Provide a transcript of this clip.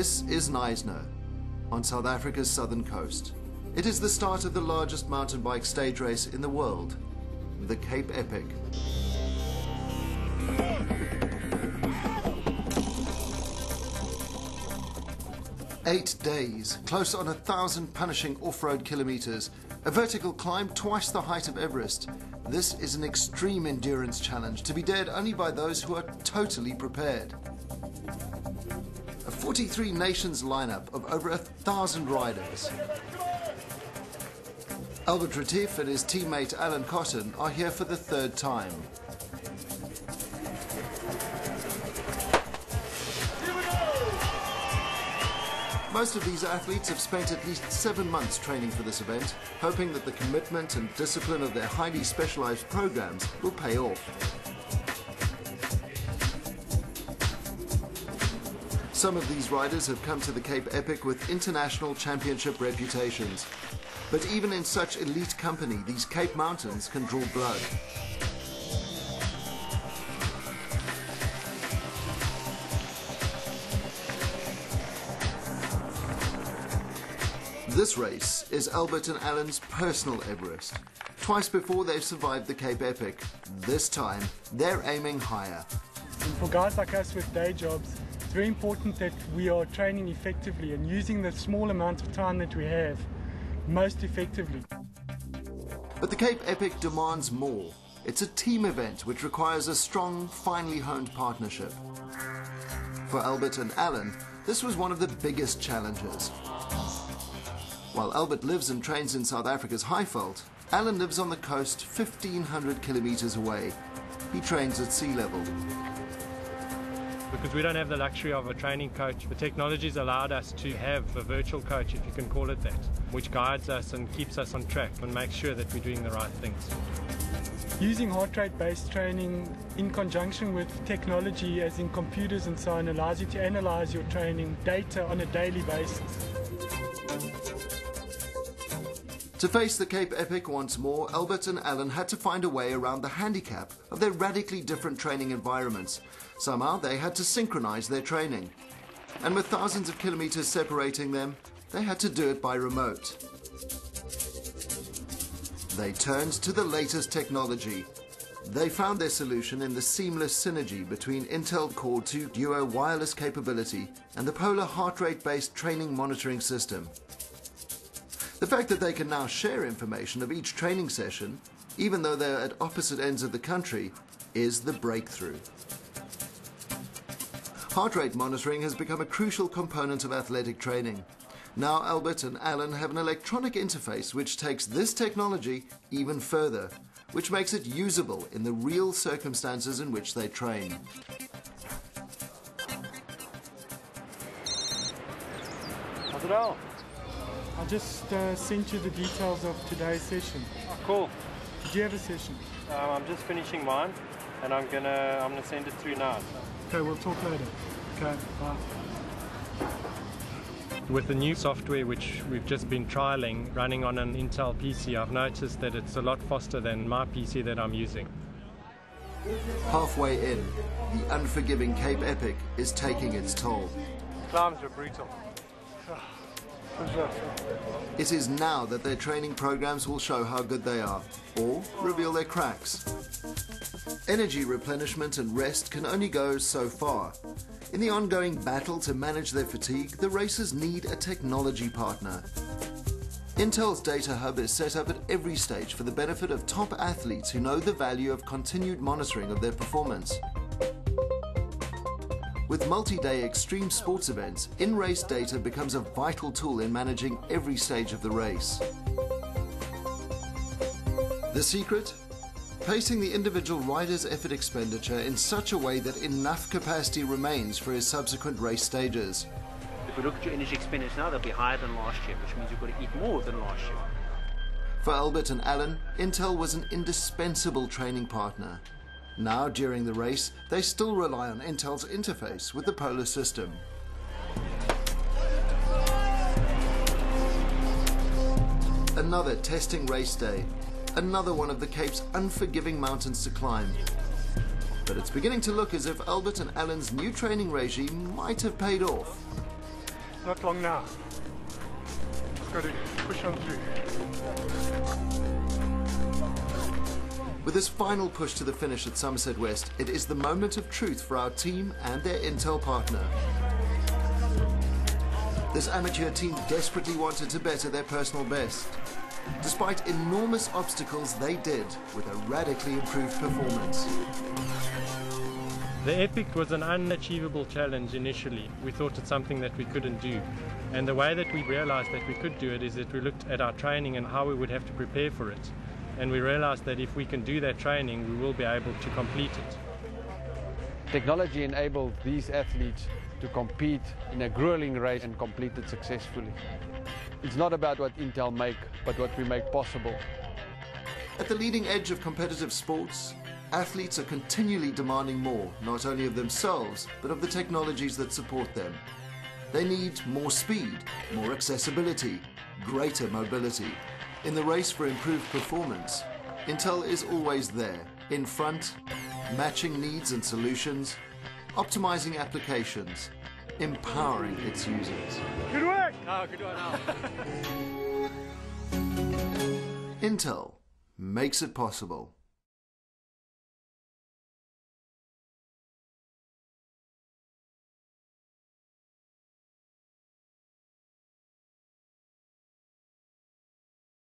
This is Knysna, on South Africa's southern coast. It is the start of the largest mountain bike stage race in the world, the Cape Epic. Eight days, close on 1,000 punishing off-road kilometers, a vertical climb twice the height of Everest. This is an extreme endurance challenge to be dared only by those who are totally prepared. A 43 nations lineup of over 1,000 riders. Albert Retief and his teammate Alan Cotton are here for the third time. Most of these athletes have spent at least 7 months training for this event, hoping that the commitment and discipline of their highly specialized programs will pay off. Some of these riders have come to the Cape Epic with international championship reputations. But even in such elite company, these Cape Mountains can draw blood. This race is Albert and Alan's personal Everest. Twice before they've survived the Cape Epic. This time, they're aiming higher. And for guys like us with day jobs, it's very important that we are training effectively and using the small amount of time that we have most effectively. But the Cape Epic demands more. It's a team event which requires a strong, finely honed partnership. For Albert and Alan, this was one of the biggest challenges. While Albert lives and trains in South Africa's Highveld, Alan lives on the coast 1,500 kilometers away. He trains at sea level. Because we don't have the luxury of a training coach, the technology's allowed us to have a virtual coach, if you can call it that, which guides us and keeps us on track and makes sure that we're doing the right things. Using heart rate based training in conjunction with technology as in computers and so on allows you to analyze your training data on a daily basis. To face the Cape Epic once more, Albert and Alan had to find a way around the handicap of their radically different training environments. Somehow they had to synchronize their training. And with thousands of kilometers separating them, they had to do it by remote. They turned to the latest technology. They found their solution in the seamless synergy between Intel Core 2 Duo wireless capability and the Polar heart rate-based training monitoring system. The fact that they can now share information of each training session, even though they're at opposite ends of the country, is the breakthrough. Heart rate monitoring has become a crucial component of athletic training. Now Albert and Alan have an electronic interface which takes this technology even further, which makes it usable in the real circumstances in which they train. How's it all? I just sent you the details of today's session. Oh, cool. Did you have a session? I'm just finishing mine, and I'm gonna send it through now. Okay, we'll talk later. Okay, bye. With the new software which we've just been trialing running on an Intel PC, I've noticed that it's a lot faster than my PC that I'm using. Halfway in, the unforgiving Cape Epic is taking its toll. Climbs were brutal. It is now that their training programs will show how good they are, or reveal their cracks. Energy replenishment and rest can only go so far. In the ongoing battle to manage their fatigue, the racers need a technology partner. Intel's Data Hub is set up at every stage for the benefit of top athletes who know the value of continued monitoring of their performance. With multi-day extreme sports events, in-race data becomes a vital tool in managing every stage of the race. The secret? Pacing the individual rider's effort expenditure in such a way that enough capacity remains for his subsequent race stages. If we look at your energy expenditure now, they'll be higher than last year, which means you've got to eat more than last year. For Albert and Alan, Intel was an indispensable training partner. Now, during the race, they still rely on Intel's interface with the Polar system. Another testing race day. Another one of the Cape's unforgiving mountains to climb. But it's beginning to look as if Albert and Alan's new training regime might have paid off. Not long now. Just got to push on through. With this final push to the finish at Somerset West, it is the moment of truth for our team and their Intel partner. This amateur team desperately wanted to better their personal best. Despite enormous obstacles, they did, with a radically improved performance. The Epic was an unachievable challenge initially. We thought it's something that we couldn't do. And the way that we realized that we could do it is that we looked at our training and how we would have to prepare for it. And we realized that if we can do that training, we will be able to complete it. Technology enabled these athletes to compete in a grueling race and complete it successfully. It's not about what Intel make, but what we make possible. At the leading edge of competitive sports, athletes are continually demanding more, not only of themselves, but of the technologies that support them. They need more speed, more accessibility, greater mobility. In the race for improved performance, Intel is always there, in front, matching needs and solutions, optimizing applications, empowering its users. Good work! Oh, good one now. Intel makes it possible.